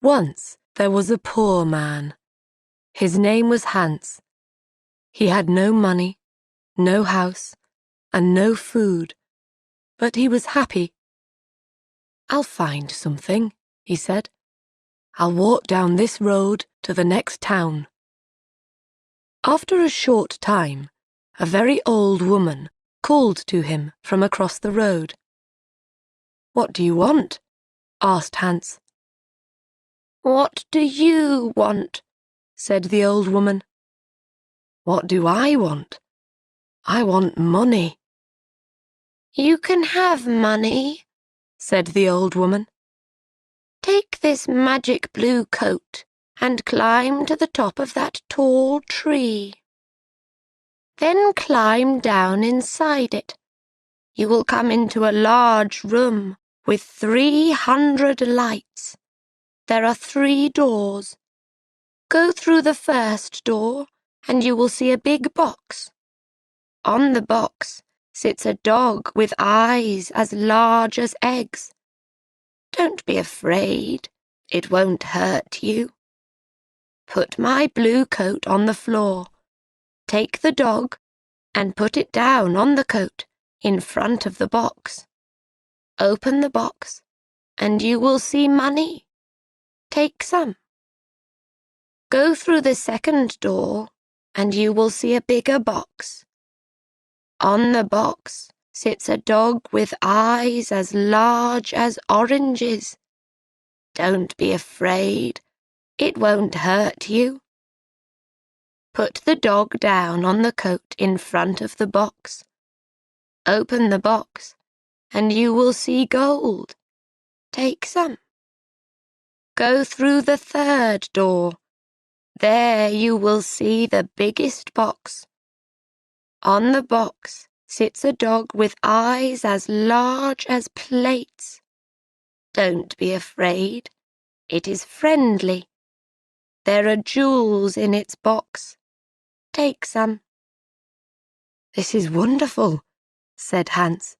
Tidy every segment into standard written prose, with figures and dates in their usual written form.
Once there was a poor man. His name was Hans. He had no money, no house, and no food, but he was happy. "I'll find something," he said. "I'll walk down this road to the next town." After a short time, a very old woman called to him from across the road. "What do you want?" asked Hans. "What do you want?" said the old woman. "What do I want? I want money." "You can have money," said the old woman. "Take this magic blue coat and climb to the top of that tall tree. Then climb down inside it. You will come into a large room with 300 lights. There are 3 doors. Go through the first door and you will see a big box. On the box sits a dog with eyes as large as eggs. Don't be afraid, it won't hurt you. Put my blue coat on the floor. Take the dog and put it down on the coat in front of the box. Open the box and you will see money. Take some. Go through the second door and you will see a bigger box. On the box sits a dog with eyes as large as oranges. Don't be afraid, it won't hurt you. Put the dog down on the coat in front of the box. Open the box and you will see gold. Take some. Go through the third door. There you will see the biggest box. On the box sits a dog with eyes as large as plates. Don't be afraid, it is friendly. There are jewels in its box. Take some. "This is wonderful," said Hans.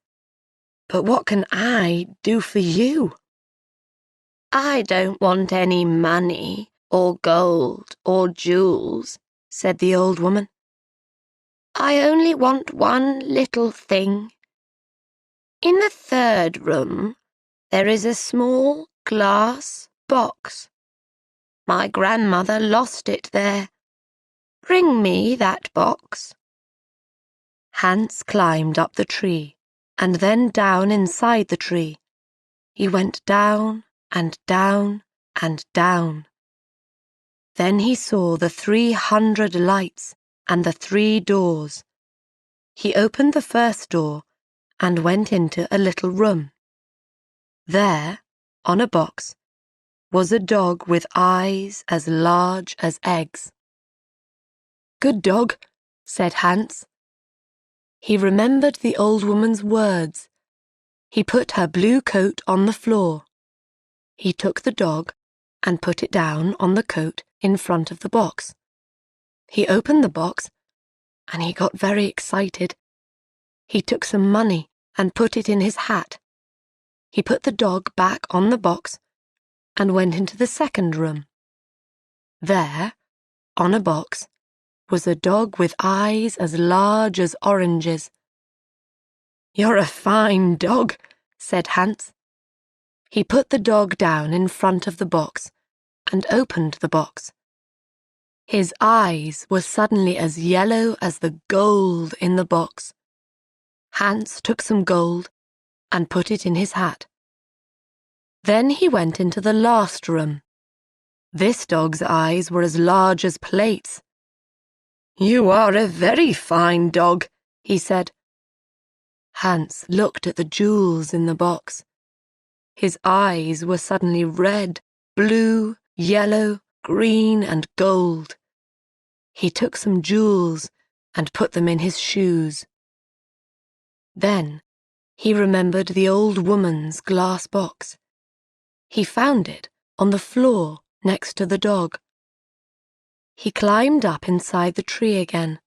"But what can I do for you?" "I don't want any money or gold or jewels," said the old woman. "I only want one little thing. In the third room, there is a small glass box. My grandmother lost it there. Bring me that box." Hans climbed up the tree and then down inside the tree. He went down and down and down. Then he saw the 300 lights and the 3 doors. He opened the first door and went into a little room. There, on a box, was a dog with eyes as large as eggs. "Good dog," said Hans. He remembered the old woman's words. He put her blue coat on the floor. He took the dog and put it down on the coat in front of the box. He opened the box and he got very excited. He took some money and put it in his hat. He put the dog back on the box and went into the second room. There, on a box, was a dog with eyes as large as oranges. "You're a fine dog," said Hans. He put the dog down in front of the box and opened the box. His eyes were suddenly as yellow as the gold in the box. Hans took some gold and put it in his hat. Then he went into the last room. This dog's eyes were as large as plates. "You are a very fine dog," he said. Hans looked at the jewels in the box. His eyes were suddenly red, blue, yellow, green, and gold. He took some jewels and put them in his shoes. Then he remembered the old woman's glass box. He found it on the floor next to the dog. He climbed up inside the tree again.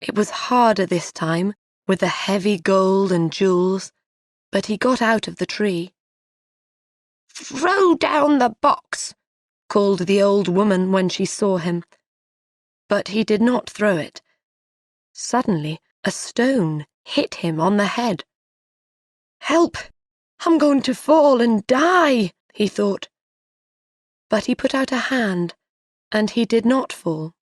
It was harder this time with the heavy gold and jewels, but he got out of the tree. "Throw down the box," called the old woman when she saw him. But he did not throw it. Suddenly, a stone hit him on the head. "Help! I'm going to fall and die," he thought. But he put out a hand, and he did not fall.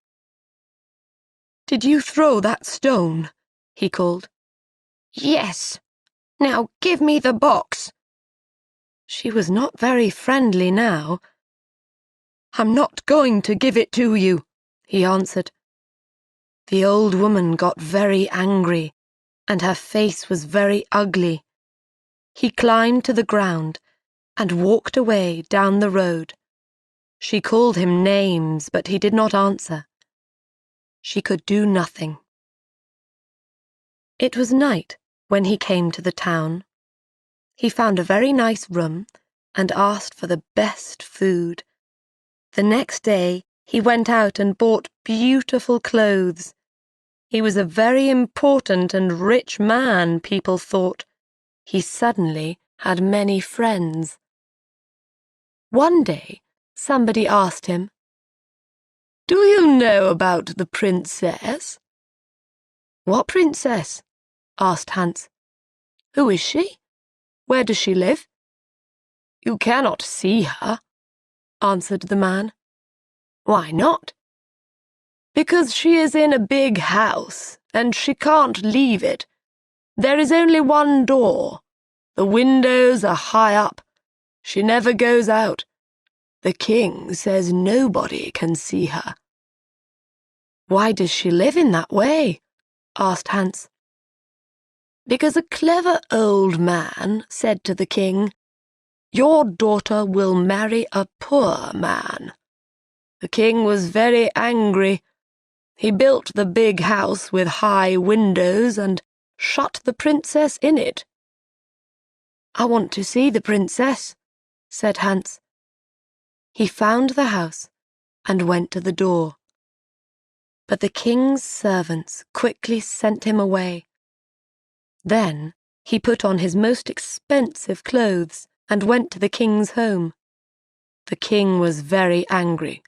"Did you throw that stone?" he called. "Yes. Now give me the box." She was not very friendly now. "I'm not going to give it to you," he answered. The old woman got very angry, and her face was very ugly. He climbed to the ground and walked away down the road. She called him names, but he did not answer. She could do nothing. It was night when he came to the town. He found a very nice room and asked for the best food. The next day he went out and bought beautiful clothes. He was a very important and rich man, people thought. He suddenly had many friends. One day, somebody asked him, "Do you know about the princess?" "What princess?" asked Hans. "Who is she? Where does she live?" "You cannot see her," answered the man. "Why not?" "Because she is in a big house, and she can't leave it. There is only one door. The windows are high up. She never goes out. The king says nobody can see her." "Why does she live in that way?" asked Hans. "Because a clever old man said to the king, 'Your daughter will marry a poor man.' The king was very angry. He built the big house with high windows and shut the princess in it." "I want to see the princess," said Hans. He found the house and went to the door. But the king's servants quickly sent him away. Then he put on his most expensive clothes and went to the king's home. The king was very angry.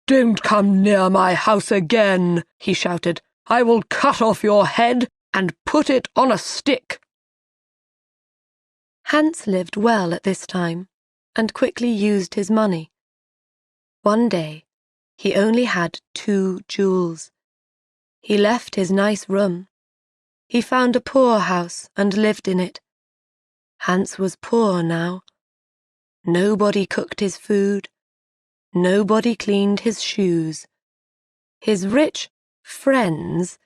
"Don't come near my house again," he shouted. "I will cut off your head and put it on a stick." Hans lived well at this time and quickly used his money. One day, he only had 2 jewels. He left his nice room. He found a poor house and lived in it. Hans was poor now. Nobody cooked his food. Nobody cleaned his shoes. His rich friends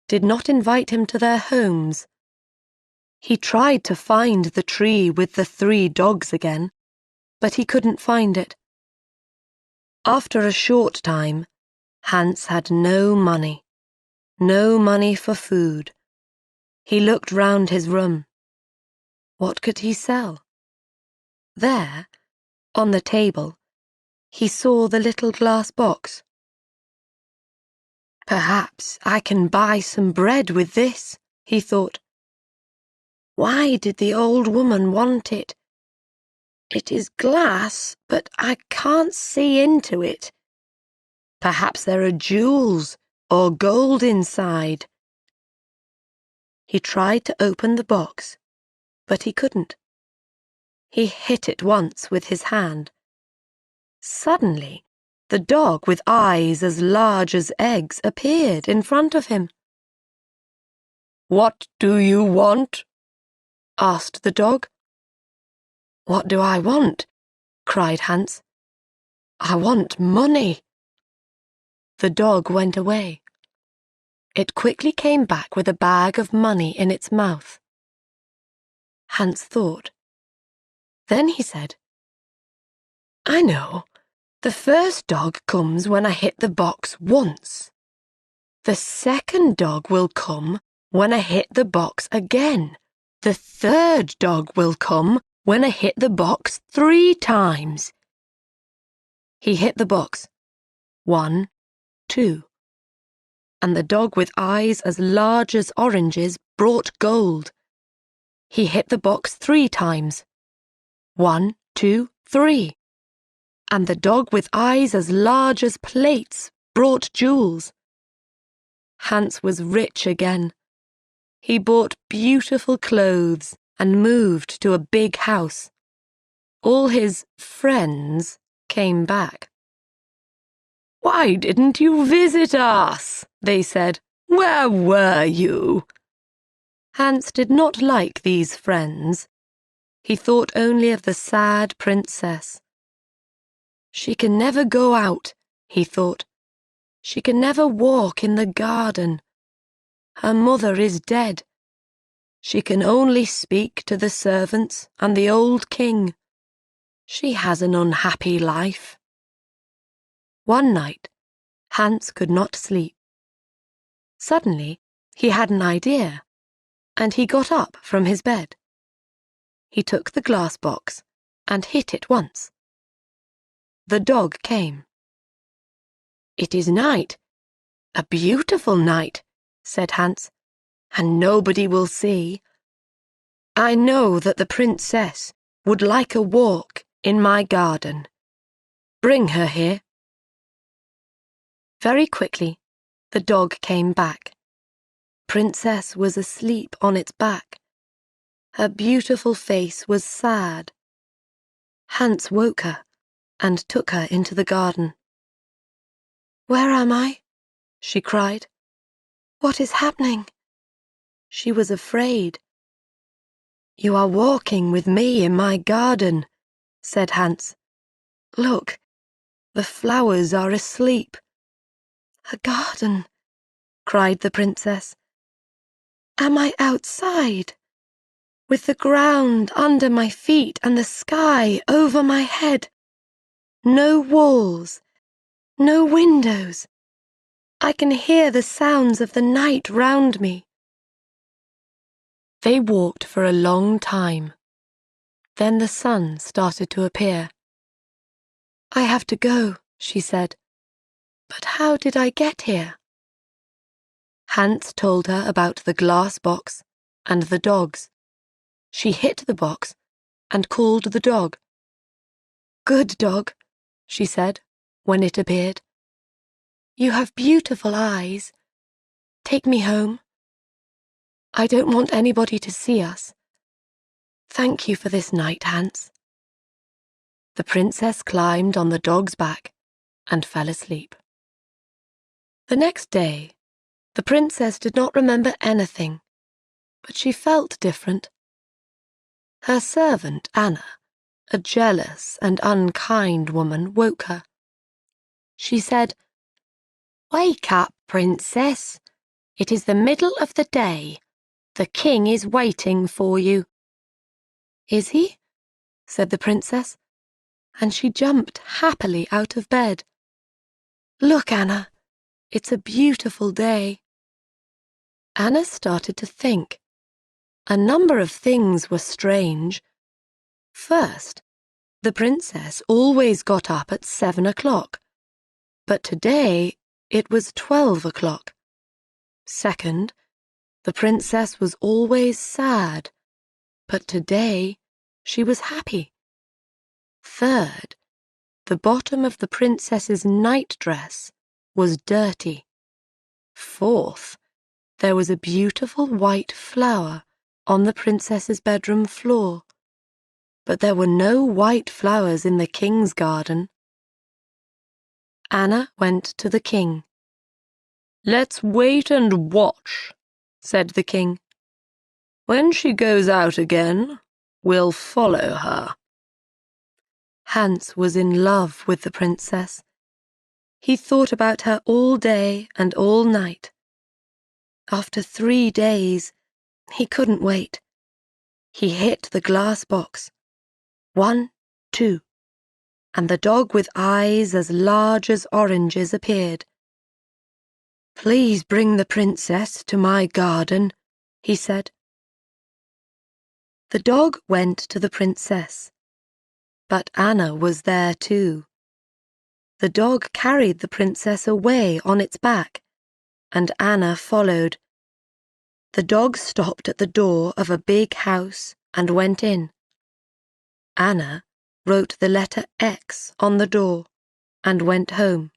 did not invite him to their homes. He tried to find the tree with the 3 dogs again, but he couldn't find it. After a short time, Hans had no money for food. He looked round his room. What could he sell? There, on the table, he saw the little glass box. "Perhaps I can buy some bread with this," he thought. "Why did the old woman want it? It is glass, but I can't see into it. Perhaps there are jewels or gold inside." He tried to open the box, but he couldn't. He hit it once with his hand. Suddenly, the dog with eyes as large as eggs appeared in front of him. "What do you want?" asked the dog. "What do I want?" cried Hans. "I want money." The dog went away. It quickly came back with a bag of money in its mouth. Hans thought. Then he said, "I know. The first dog comes when I hit the box once. The second dog will come when I hit the box again. The third dog will come when I hit the box 3 times. He hit the box. 1, 2. And the dog with eyes as large as oranges brought gold. He hit the box 3 times. 1, 2, 3. And the dog with eyes as large as plates brought jewels. Hans was rich again. He bought beautiful clothes and moved to a big house. All his friends came back. "Why didn't you visit us?" they said. "Where were you?" Hans did not like these friends. He thought only of the sad princess. "She can never go out," he thought. "She can never walk in the garden. Her mother is dead. She can only speak to the servants and the old king. She has an unhappy life." One night, Hans could not sleep. Suddenly, he had an idea, and he got up from his bed. He took the glass box and hit it once. The dog came. "It is night, a beautiful night," said Hans, "and nobody will see. I know that the princess would like a walk in my garden. Bring her here." Very quickly, the dog came back. Princess was asleep on its back. Her beautiful face was sad. Hans woke her and took her into the garden. "Where am I?" she cried. "What is happening?" She was afraid. "You are walking with me in my garden," said Hans. "Look, the flowers are asleep." "A garden?" cried the princess. "Am I outside, with the ground under my feet and the sky over my head? No walls, no windows. I can hear the sounds of the night round me." They walked for a long time. Then the sun started to appear. "I have to go," she said. "But how did I get here?" Hans told her about the glass box and the dogs. She hit the box and called the dog. "Good dog," she said when it appeared. "You have beautiful eyes. Take me home. I don't want anybody to see us. Thank you for this night, Hans." The princess climbed on the dog's back and fell asleep. The next day, the princess did not remember anything, but she felt different. Her servant, Anna, a jealous and unkind woman, woke her. She said, "Wake up, princess. It is the middle of the day. The king is waiting for you." "Is he?" said the princess, and she jumped happily out of bed. "Look, Anna, it's a beautiful day." Anna started to think. A number of things were strange. First, the princess always got up at 7 o'clock, but today it was 12 o'clock. Second, the princess was always sad, but today she was happy. Third, the bottom of the princess's nightdress was dirty. Fourth, there was a beautiful white flower on the princess's bedroom floor, but there were no white flowers in the king's garden. Anna went to the king. "Let's wait and watch," said the king. "When she goes out again, we'll follow her." Hans was in love with the princess. He thought about her all day and all night. After 3 days, he couldn't wait. He hit the glass box. 1, 2, and the dog with eyes as large as oranges appeared. "Please bring the princess to my garden," he said. The dog went to the princess, but Anna was there too. The dog carried the princess away on its back, and Anna followed. The dog stopped at the door of a big house and went in. Anna wrote the letter X on the door and went home.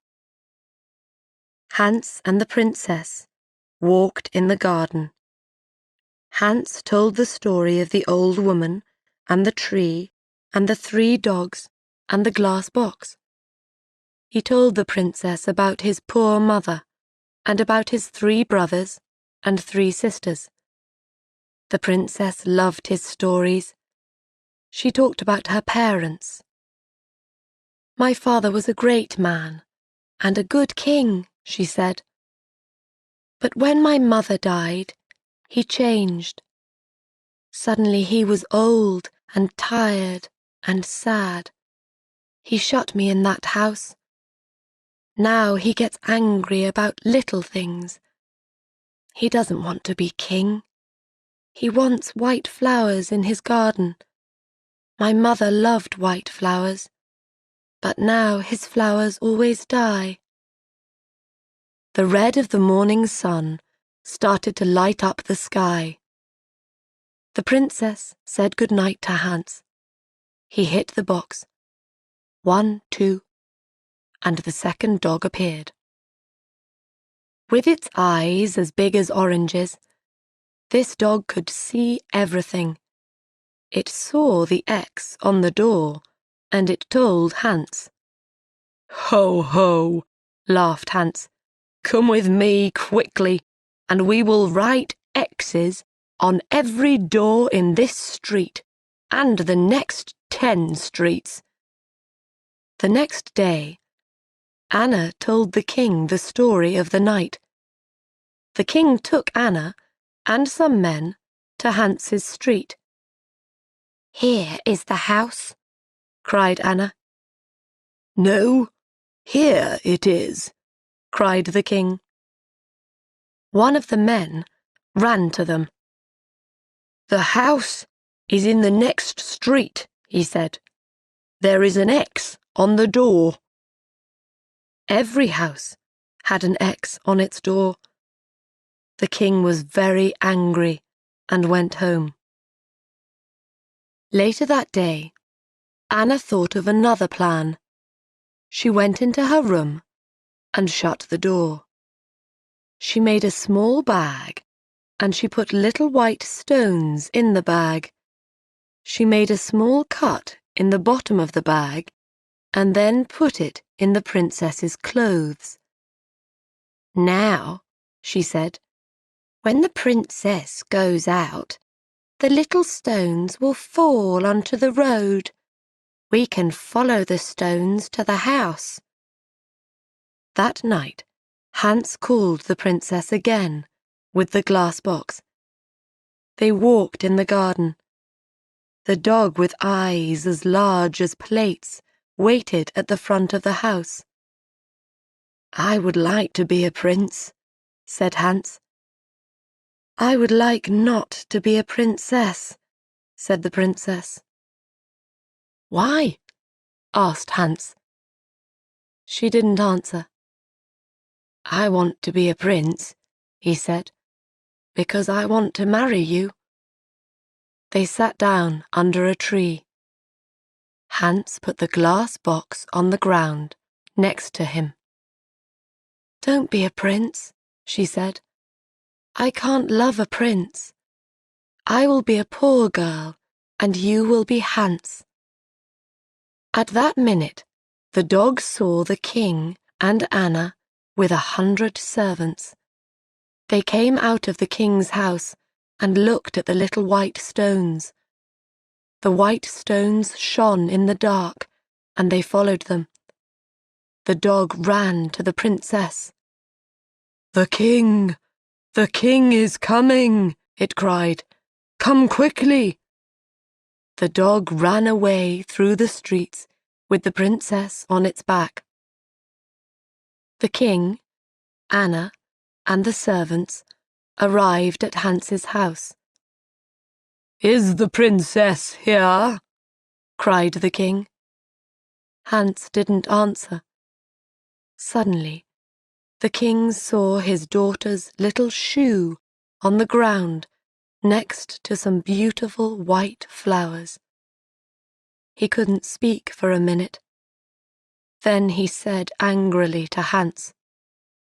Hans and the princess walked in the garden. Hans told the story of the old woman and the tree and the 3 dogs and the glass box. He told the princess about his poor mother and about his 3 brothers and 3 sisters. The princess loved his stories. She talked about her parents. "My father was a great man and a good king," she said. "But when my mother died, he changed. Suddenly he was old and tired and sad. He shut me in that house. Now he gets angry about little things. He doesn't want to be king. He wants white flowers in his garden. My mother loved white flowers, but now his flowers always die." The red of the morning sun started to light up the sky. The princess said good night to Hans. He hit the box. 1, 2, and the second dog appeared. With its eyes as big as oranges, this dog could see everything. It saw the X on the door, and it told Hans. "Ho, ho," laughed Hans. "Come with me quickly, and we will write X's on every door in this street and the next 10 streets." The next day, Anna told the king the story of the night. The king took Anna and some men to Hans's street. "Here is the house," cried Anna. "No, here it is," cried the king. One of the men ran to them. "The house is in the next street," he said. "There is an X on the door." Every house had an X on its door. The king was very angry and went home. Later that day, Anna thought of another plan. She went into her room and shut the door. She made a small bag and she put little white stones in the bag. She made a small cut in the bottom of the bag and then put it in the princess's clothes. "Now," she said, "when the princess goes out, the little stones will fall onto the road. We can follow the stones to the house." That night, Hans called the princess again with the glass box. They walked in the garden. The dog with eyes as large as plates waited at the front of the house. "I would like to be a prince," said Hans. "I would like not to be a princess," said the princess. "Why?" asked Hans. She didn't answer. "I want to be a prince," he said, "because I want to marry you." They sat down under a tree. Hans put the glass box on the ground next to him. "Don't be a prince," she said. "I can't love a prince. I will be a poor girl, and you will be Hans." At that minute, the dog saw the king and Anna with 100 servants. They came out of the king's house and looked at the little white stones. The white stones shone in the dark, and they followed them. The dog ran to the princess. The king is coming," it cried. "Come quickly." The dog ran away through the streets with the princess on its back. The king, Anna, and the servants arrived at Hans's house. "Is the princess here?" cried the king. Hans didn't answer. Suddenly, the king saw his daughter's little shoe on the ground next to some beautiful white flowers. He couldn't speak for a minute. Then he said angrily to Hans,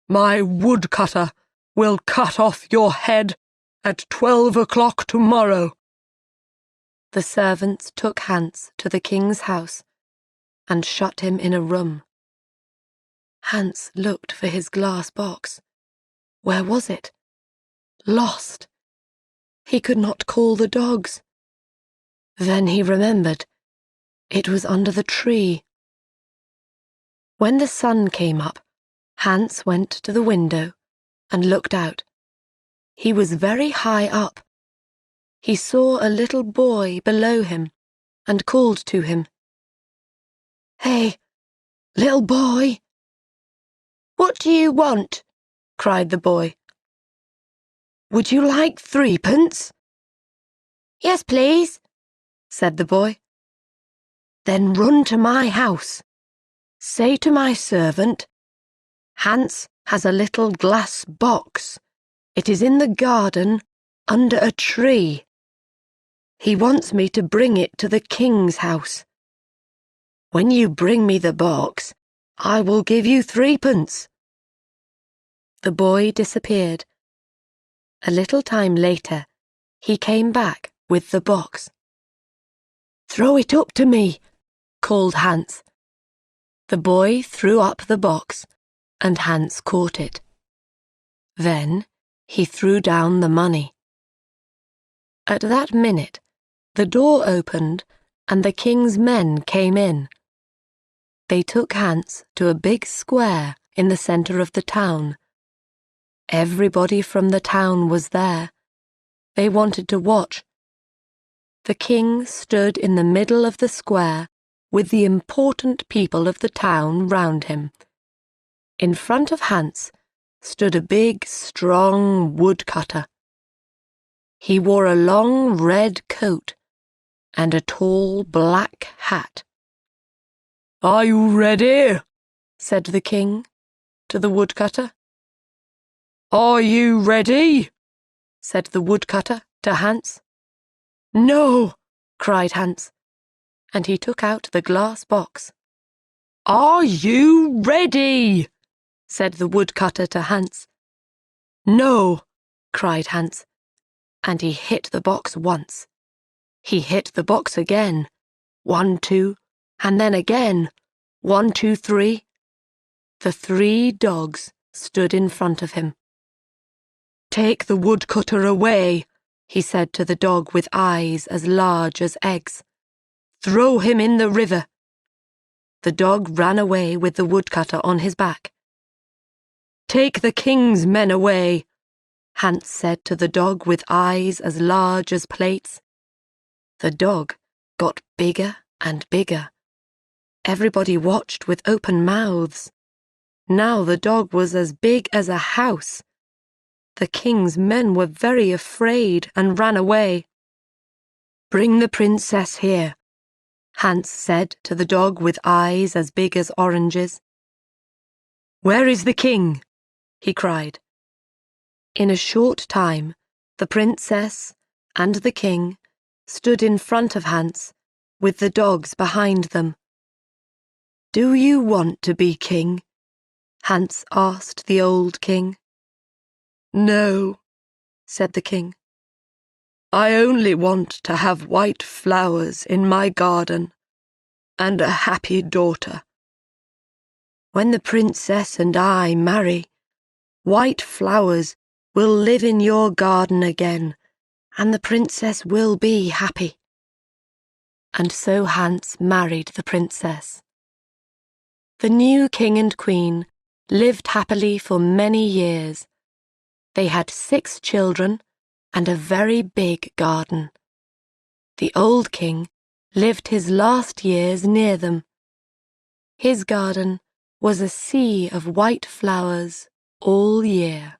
"My woodcutter will cut off your head at 12 o'clock tomorrow." The servants took Hans to the king's house and shut him in a room. Hans looked for his glass box. Where was it? Lost. He could not call the dogs. Then he remembered. It was under the tree. When the sun came up, Hans went to the window and looked out. He was very high up. He saw a little boy below him and called to him. "Hey, little boy." "What do you want?" cried the boy. "Would you like 3p?" "Yes, please," said the boy. "Then run to my house. Say to my servant, 'Hans has a little glass box. It is in the garden under a tree. He wants me to bring it to the king's house. When you bring me the box, I will give you 3p." The boy disappeared. A little time later, he came back with the box. "Throw it up to me," called Hans. The boy threw up the box, and Hans caught it. Then he threw down the money. At that minute, the door opened and the king's men came in. They took Hans to a big square in the centre of the town. Everybody from the town was there. They wanted to watch. The king stood in the middle of the square with the important people of the town round him. In front of Hans stood a big, strong woodcutter. He wore a long red coat and a tall black hat. "Are you ready?" said the king to the woodcutter. "Are you ready?" said the woodcutter to Hans. "No," cried Hans, and he took out the glass box. "Are you ready?" said the woodcutter to Hans. "No," cried Hans, and he hit the box once. He hit the box again. 1, 2, and then again. 1, 2, 3. The 3 dogs stood in front of him. "Take the woodcutter away," he said to the dog with eyes as large as eggs. "Throw him in the river." The dog ran away with the woodcutter on his back. "Take the king's men away," Hans said to the dog with eyes as large as plates. The dog got bigger and bigger. Everybody watched with open mouths. Now the dog was as big as a house. The king's men were very afraid and ran away. "Bring the princess here," Hans said to the dog with eyes as big as oranges. "Where is the king?" he cried. In a short time, the princess and the king stood in front of Hans, with the dogs behind them. "Do you want to be king?" Hans asked the old king. "No," said the king. "I only want to have white flowers in my garden and a happy daughter. When the princess and I marry, white flowers will live in your garden again, and the princess will be happy." And so Hans married the princess. The new king and queen lived happily for many years. They had 6 children and a very big garden. The old king lived his last years near them. His garden was a sea of white flowers all year.